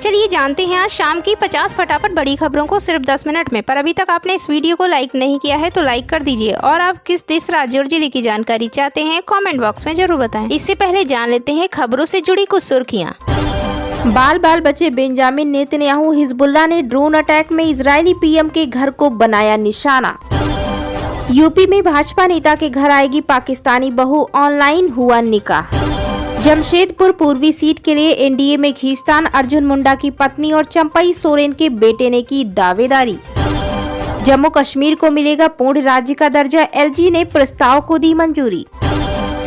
चलिए जानते हैं आज शाम की 50 फटाफट बड़ी खबरों को सिर्फ 10 मिनट में। पर अभी तक आपने इस वीडियो को लाइक नहीं किया है तो लाइक कर दीजिए और आप किस देश, राज्य और जिले की जानकारी चाहते हैं कमेंट बॉक्स में जरूर बताएं। इससे पहले जान लेते हैं खबरों से जुड़ी कुछ सुर्खियां। बाल बचे बेंजामिन नेतन्याहू, हिजबुल्लाह ने ड्रोन अटैक में इजरायली पीएम के घर को बनाया निशाना। यूपी में भाजपा नेता के घर आएगी पाकिस्तानी बहू, ऑनलाइन हुआ निकाह। जमशेदपुर पूर्वी सीट के लिए एनडीए में खींचतान, अर्जुन मुंडा की पत्नी और चंपई सोरेन के बेटे ने की दावेदारी। जम्मू कश्मीर को मिलेगा पूर्ण राज्य का दर्जा, एलजी ने प्रस्ताव को दी मंजूरी।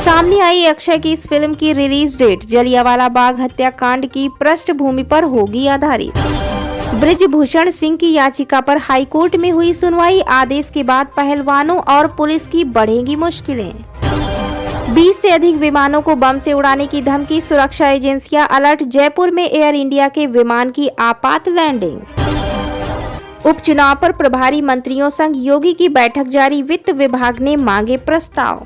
सामने आई अक्षय की इस फिल्म की रिलीज डेट, जलियांवाला बाग हत्याकांड की पृष्ठभूमि पर होगी आधारित। ब्रिजभूषण सिंह की याचिका पर हाईकोर्ट में हुई सुनवाई, आदेश के बाद पहलवानों और पुलिस की बढ़ेंगी मुश्किलें। 20 से अधिक विमानों को बम से उड़ाने की धमकी, सुरक्षा एजेंसियां अलर्ट, जयपुर में एयर इंडिया के विमान की आपात लैंडिंग। उपचुनाव पर प्रभारी मंत्रियों संग योगी की बैठक जारी, वित्त विभाग ने मांगे प्रस्ताव।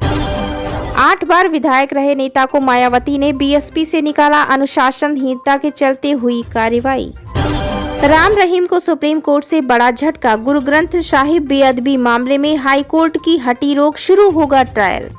8 बार विधायक रहे नेता को मायावती ने बीएसपी से निकाला, अनुशासनहीनता के चलते हुई कार्रवाई। राम रहीम को सुप्रीम कोर्ट से बड़ा झटका, गुरु ग्रंथ साहिब बेअदबी मामले में हाई कोर्ट की हटी रोक, शुरू होगा ट्रायल।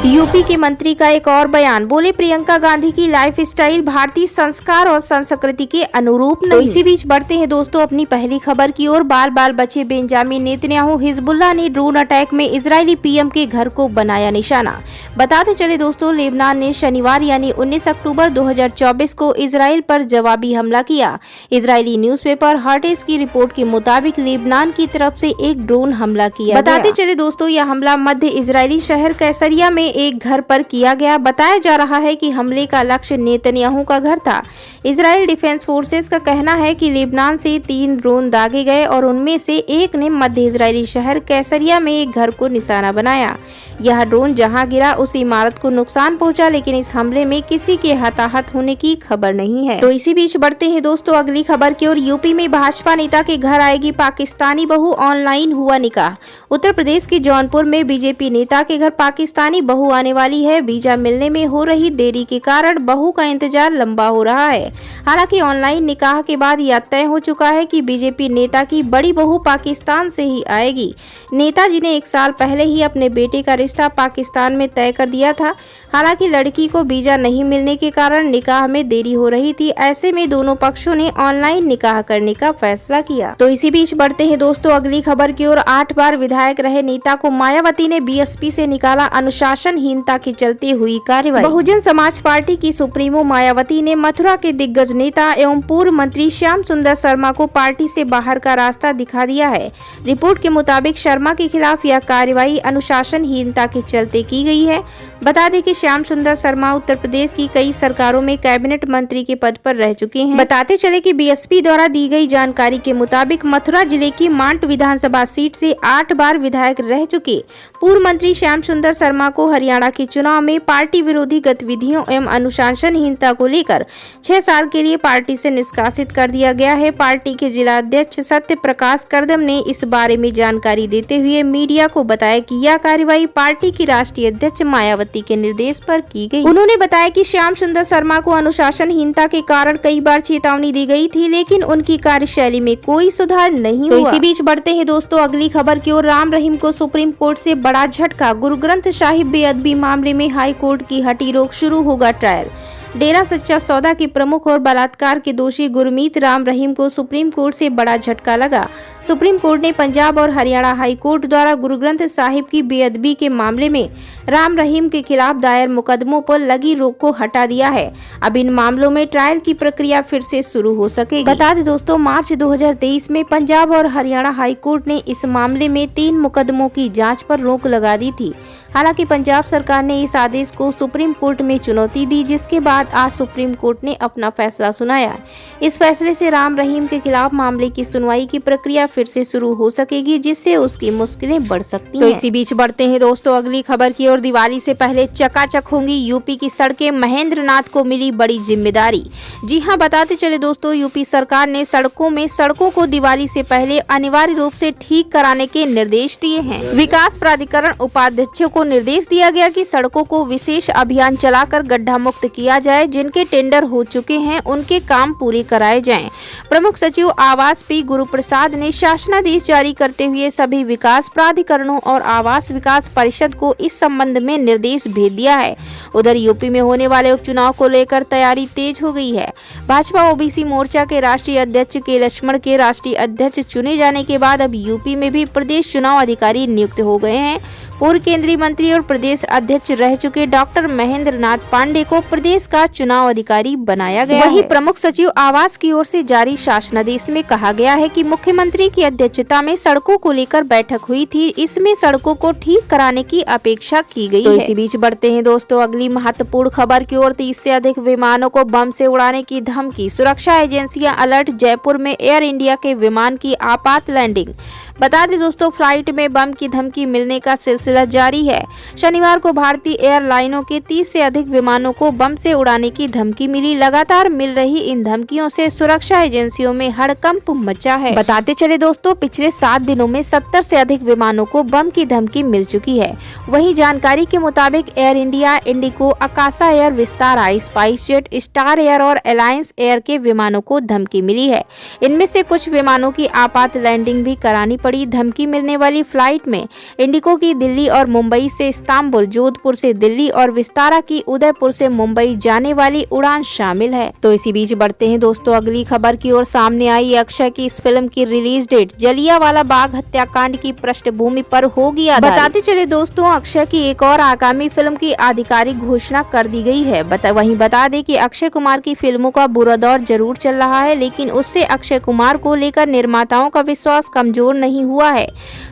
यूपी के मंत्री का एक और बयान, बोले प्रियंका गांधी की लाइफस्टाइल भारतीय संस्कार और संस्कृति के अनुरूप नहीं। तो इसी बीच बढ़ते हैं दोस्तों अपनी पहली खबर की ओर। बाल बचे बेंजामिन नेतन्याहू, हिजबुल्लाह ने ड्रोन अटैक में इजरायली पीएम के घर को बनाया निशाना। बताते चले दोस्तों, लेबनान ने शनिवार यानी 19 अक्टूबर 2024 को इजराइल पर जवाबी हमला किया। इजरायली न्यूज़पेपर हर्टेज की रिपोर्ट के मुताबिक लेबनान की तरफ से एक ड्रोन हमला किया। बताते चले दोस्तों, यह हमला मध्य इजरायली शहर कैसरिया में एक घर पर किया गया। बताया जा रहा है कि हमले का लक्ष्य नेतन्याहू का घर था। इजराइल डिफेंस फोर्सेस का कहना है कि लेबनान से 3 ड्रोन दागे गए और उनमें से एक ने मध्य इजरायली शहर कैसरिया में एक घर को निशाना बनाया। यह ड्रोन जहां गिरा उस इमारत को नुकसान पहुंचा, लेकिन इस हमले में किसी के हताहत होने की खबर नहीं है। तो इसी बीच बढ़ते हैं दोस्तों अगली खबर की ओर। यूपी में भाजपा नेता के घर आएगी पाकिस्तानी बहू, ऑनलाइन हुआ निकाह। उत्तर प्रदेश के जौनपुर में बीजेपी नेता के घर पाकिस्तानी बहू आने वाली है। वीजा मिलने में हो रही देरी के कारण बहू का इंतजार लंबा हो रहा है। हालांकि ऑनलाइन निकाह के बाद यह तय हो चुका है कि बीजेपी नेता की बड़ी बहू पाकिस्तान से ही आएगी। नेताजी ने 1 साल पहले ही अपने बेटे का रिश्ता पाकिस्तान में तय कर दिया था। हालांकि लड़की को वीजा नहीं मिलने के कारण निकाह में देरी हो रही थी। ऐसे में दोनों पक्षों ने ऑनलाइन निकाह करने का फैसला किया। तो इसी बीच बढ़ते हैं दोस्तों अगली खबर की ओर। 8 बार विधायक रहे नेता को मायावती ने बीएसपी से निकाला, अनुशासनहीनता के चलते हुई कार्रवाई। बहुजन समाज पार्टी की सुप्रीमो मायावती ने मथुरा के दिग्गज नेता एवं पूर्व मंत्री श्याम सुंदर शर्मा को पार्टी से बाहर का रास्ता दिखा दिया है। रिपोर्ट के मुताबिक शर्मा के खिलाफ यह कार्रवाई अनुशासनहीनता के चलते की गई है। बता दें कि श्याम सुंदर शर्मा उत्तर प्रदेश की कई सरकारों में कैबिनेट मंत्री के पद पर रह चुके हैं। बताते चले कि बीएसपी द्वारा दी गई जानकारी के मुताबिक मथुरा जिले की मांट विधानसभा सीट से 8 बार विधायक रह चुके पूर्व मंत्री श्याम सुंदर शर्मा को हरियाणा के चुनाव में पार्टी विरोधी गतिविधियों एवं अनुशासनहीनता को लेकर 6 साल के लिए पार्टी से निष्कासित कर दिया गया है। पार्टी के जिला अध्यक्ष सत्य प्रकाश करदम ने इस बारे में जानकारी देते हुए मीडिया को बताया कि यह कार्रवाई पार्टी की राष्ट्रीय अध्यक्ष मायावती के निर्देश पर की गई। उन्होंने बताया कि श्याम सुंदर शर्मा को अनुशासनहीनता के कारण कई बार चेतावनी दी गई थी, लेकिन उनकी कार्यशैली में कोई सुधार नहीं हुआ। इसी बीच बढ़ते हैं दोस्तों अगली खबर की ओर। राम रहीम को सुप्रीम कोर्ट से बड़ा झटका, गुरु ग्रंथ साहिब बेअदबी मामले में हाई कोर्ट की हटी रोक, शुरू होगा ट्रायल। डेरा सच्चा सौदा के प्रमुख और बलात्कार के दोषी गुरमीत राम रहीम को सुप्रीम कोर्ट से बड़ा झटका लगा। सुप्रीम कोर्ट ने पंजाब और हरियाणा हाई कोर्ट द्वारा गुरु ग्रंथ साहिब की बेअदबी के मामले में राम रहीम के खिलाफ दायर मुकदमों पर लगी रोक को हटा दिया है। अब इन मामलों में ट्रायल की प्रक्रिया फिर से शुरू हो सकेगी। बता दें दोस्तों, मार्च 2023 में पंजाब और हरियाणा हाई कोर्ट ने इस मामले में 3 मुकदमों की जाँच पर रोक लगा दी थी। हालांकि पंजाब सरकार ने इस आदेश को सुप्रीम कोर्ट में चुनौती दी, जिसके बाद आज सुप्रीम कोर्ट ने अपना फैसला सुनाया। इस फैसले से राम रहीम के खिलाफ मामले की सुनवाई की प्रक्रिया फिर से शुरू हो सकेगी, जिससे उसकी मुश्किलें बढ़ सकती हैं। तो इसी बीच बढ़ते हैं दोस्तों अगली खबर की ओर। दिवाली से पहले चकाचक होंगी यूपी की सड़कें, महेंद्र नाथ को मिली बड़ी जिम्मेदारी। जी हां, बताते चले दोस्तों, यूपी सरकार ने सड़कों को दिवाली से पहले अनिवार्य रूप से ठीक कराने के निर्देश दिए हैं। विकास प्राधिकरण उपाध्यक्षों को निर्देश दिया गया कि सड़कों को विशेष अभियान चलाकर गड्ढा मुक्त किया जाए। जिनके टेंडर हो चुके हैं उनके काम पूरे कराए जाएं। प्रमुख सचिव आवास पी गुरुप्रसाद ने शासनादेश जारी करते हुए सभी विकास प्राधिकरणों और आवास विकास परिषद को इस संबंध में निर्देश भेज दिया है। उधर यूपी में होने वाले उपचुनाव को लेकर तैयारी तेज हो गई है। भाजपा ओबीसी मोर्चा के राष्ट्रीय अध्यक्ष के लक्ष्मण के राष्ट्रीय अध्यक्ष चुने जाने के बाद अब यूपी में भी प्रदेश चुनाव अधिकारी नियुक्त हो गए हैं। पूर्व केंद्रीय मंत्री और प्रदेश अध्यक्ष रह चुके डॉक्टर महेंद्र नाथ पांडे को प्रदेश का चुनाव अधिकारी बनाया गया। वहीं प्रमुख सचिव आवास की ओर से जारी शासनादेश में कहा गया है कि मुख्यमंत्री की अध्यक्षता में सड़कों को लेकर बैठक हुई थी। इसमें सड़कों को ठीक कराने की अपेक्षा की गई है। इसी बीच बढ़ते हैं दोस्तों अगली महत्वपूर्ण खबर की ओर। 30 से अधिक विमानों को बम से उड़ाने की धमकी, सुरक्षा एजेंसियां अलर्ट। जयपुर में एयर इंडिया के विमान की आपात लैंडिंग। बता दें दोस्तों, फ्लाइट में बम की धमकी मिलने का सिलसिला जारी है। शनिवार को भारतीय एयरलाइनों के 30 से अधिक विमानों को बम से उड़ाने की धमकी मिली। लगातार मिल रही इन धमकियों से सुरक्षा एजेंसियों में हड़कंप मचा है। बताते चले दोस्तों, पिछले 7 दिनों में 70 से अधिक विमानों को बम की धमकी मिल चुकी है। वहीं जानकारी के मुताबिक Air India, IndiGo, Akasa air, Vistara, spice jet, star air और अलायंस एयर के विमानों को धमकी मिली है। इनमें से कुछ विमानों की आपात लैंडिंग भी करानी पड़ी। धमकी मिलने वाली फ्लाइट में इंडिगो की दिल्ली और मुंबई से इस्तांबुल, जोधपुर से दिल्ली और विस्तारा की उदयपुर से मुंबई जाने वाली उड़ान शामिल है। तो इसी बीच बढ़ते हैं दोस्तों अगली खबर की ओर। सामने आई अक्षय की इस फिल्म की रिलीज डेट। जलियांवाला बाग हत्याकांड की पृष्ठभूमि पर होगी आधारित। बताते चले दोस्तों, अक्षय की एक और आगामी फिल्म की आधिकारिक घोषणा कर दी गई है। वहीं बता दें कि अक्षय कुमार की फिल्मों का बुरा दौर जरूर चल रहा है, लेकिन उससे अक्षय कुमार को लेकर निर्माताओं का विश्वास कमजोर नहीं हुआ है।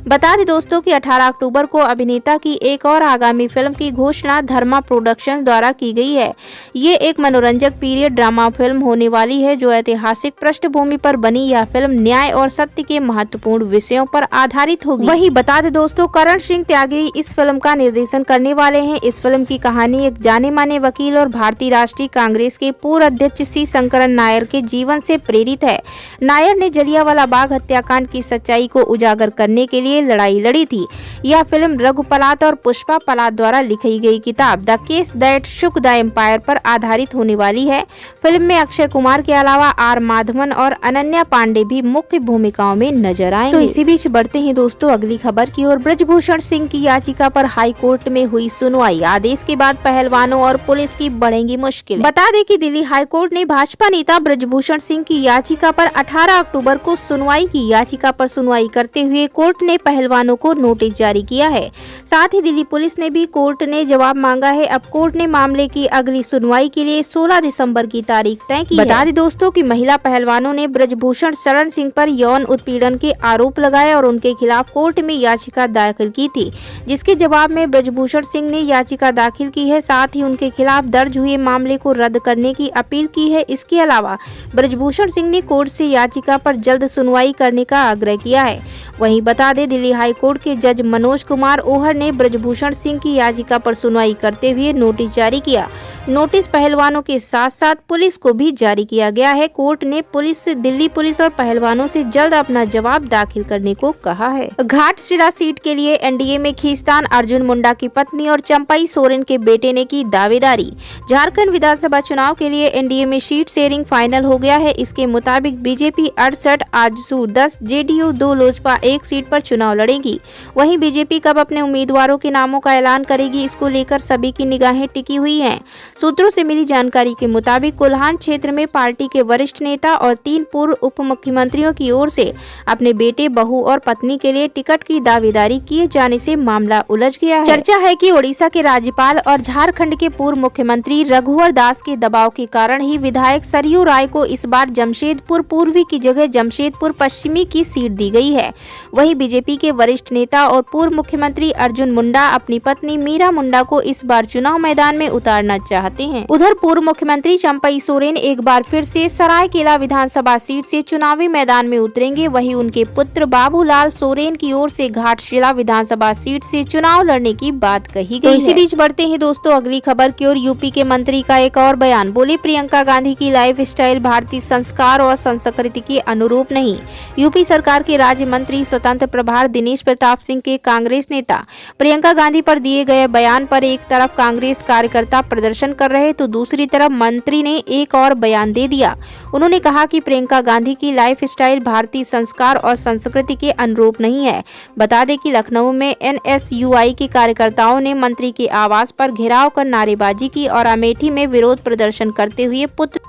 बता दें दोस्तों कि 18 अक्टूबर को अभिनेता की एक और आगामी फिल्म की घोषणा धर्मा प्रोडक्शन द्वारा की गई है। ये एक मनोरंजक पीरियड ड्रामा फिल्म होने वाली है जो ऐतिहासिक पृष्ठभूमि पर बनी। यह फिल्म न्याय और सत्य के महत्वपूर्ण विषयों पर आधारित होगी। वहीं बता दें दोस्तों, करण सिंह त्यागी इस फिल्म का निर्देशन करने वाले हैं। इस फिल्म की कहानी एक जाने माने वकील और भारतीय राष्ट्रीय कांग्रेस के पूर्व अध्यक्ष सी शंकरन नायर के जीवन से प्रेरित है। नायर ने जलियांवाला बाग हत्याकांड की सच्चाई को उजागर करने के लिए लड़ाई लड़ी थी। यह फिल्म रघु पलात और पुष्पा पलात द्वारा लिखी गई किताब the case that shook the empire पर आधारित होने वाली है। फिल्म में अक्षय कुमार के अलावा आर माधवन और अनन्या पांडे भी मुख्य भूमिकाओं में नजर आएंगे। तो इसी बीच बढ़ते हैं दोस्तों अगली खबर की ओर। ब्रजभूषण सिंह की याचिका पर हाई कोर्ट में हुई सुनवाई। आदेश के बाद पहलवानों और पुलिस की बढ़ेंगी मुश्किलें। बता दें कि दिल्ली हाई कोर्ट ने भाजपा नेता ब्रजभूषण सिंह की याचिका पर 18 अक्टूबर को सुनवाई की। याचिका पर सुनवाई करते हुए कोर्ट ने पहलवानों को नोटिस जारी किया है। साथ ही दिल्ली पुलिस ने भी कोर्ट ने जवाब मांगा है। अब कोर्ट ने मामले की अगली सुनवाई के लिए 16 दिसंबर की तारीख तय की। बता दें दोस्तों कि महिला पहलवानों ने ब्रजभूषण शरण सिंह पर यौन उत्पीड़न के आरोप लगाए और उनके खिलाफ कोर्ट में याचिका दाखिल की थी, जिसके जवाब में ब्रजभूषण सिंह ने याचिका दाखिल की है। साथ ही उनके खिलाफ दर्ज हुए मामले को रद्द करने की अपील की है। इसके अलावा ब्रजभूषण सिंह ने कोर्ट से याचिका पर जल्द सुनवाई करने का आग्रह किया है। वहीं बता दें दिल्ली हाई कोर्ट के जज मनोज कुमार ओहर ने ब्रजभूषण सिंह की याचिका पर सुनवाई करते हुए नोटिस जारी किया। नोटिस पहलवानों के साथ साथ पुलिस को भी जारी किया गया है। कोर्ट ने दिल्ली पुलिस और पहलवानों से जल्द अपना जवाब दाखिल करने को कहा है। घाटशिला सीट के लिए एनडीए में खींचतान। अर्जुन मुंडा की पत्नी और चंपई सोरेन के बेटे ने की दावेदारी। झारखंड विधानसभा चुनाव के लिए एनडीए में सीट शेयरिंग फाइनल हो गया है। इसके मुताबिक BJP 68, AJSU 10, JDU 2, LJP 1 seat पर चुनाव लड़ेगी। वहीं बीजेपी कब अपने उम्मीदवारों के नामों का ऐलान करेगी, इसको लेकर सभी की निगाहें टिकी हुई हैं। सूत्रों से मिली जानकारी के मुताबिक कोल्हान क्षेत्र में पार्टी के वरिष्ठ नेता और 3 पूर्व उप मुख्यमंत्रियों की ओर से अपने बेटे, बहू और पत्नी के लिए टिकट की दावेदारी किए जाने से मामला उलझ गया है। चर्चा है कि ओडिशा के राज्यपाल और झारखंड के पूर्व मुख्यमंत्री रघुवर दास के दबाव के कारण ही विधायक सरयू राय को इस बार जमशेदपुर पूर्वी की जगह जमशेदपुर पश्चिमी की सीट दी गई है। वहीं बीजेपी के वरिष्ठ नेता और पूर्व मुख्यमंत्री अर्जुन मुंडा अपनी पत्नी मीरा मुंडा को इस बार चुनाव मैदान में उतारना चाहते हैं। उधर पूर्व मुख्यमंत्री चंपई सोरेन एक बार फिर से सरायकेला विधानसभा सीट से चुनावी मैदान में उतरेंगे। वहीं उनके पुत्र बाबूलाल सोरेन की ओर से घाटशिला विधानसभा सीट से चुनाव लड़ने की बात कही गई है। इसी बीच बढ़ते हैं दोस्तों अगली खबर की ओर। यूपी के मंत्री का एक और बयान। बोली प्रियंका गांधी की लाइफ स्टाइल भारतीय संस्कार और संस्कृति के अनुरूप नहीं। यूपी सरकार के राज्य मंत्री मंत्री स्वतंत्र प्रभार दिनेश प्रताप सिंह के कांग्रेस नेता प्रियंका गांधी पर दिए गए बयान पर एक तरफ कांग्रेस कार्यकर्ता प्रदर्शन कर रहे तो दूसरी तरफ मंत्री ने एक और बयान दे दिया। उन्होंने कहा कि प्रियंका गांधी की लाइफ स्टाइल भारतीय संस्कार और संस्कृति के अनुरूप नहीं है। बता दें कि लखनऊ में NSUI के कार्यकर्ताओं ने मंत्री के आवास पर घेराव कर नारेबाजी की और अमेठी में विरोध प्रदर्शन करते हुए पुत्र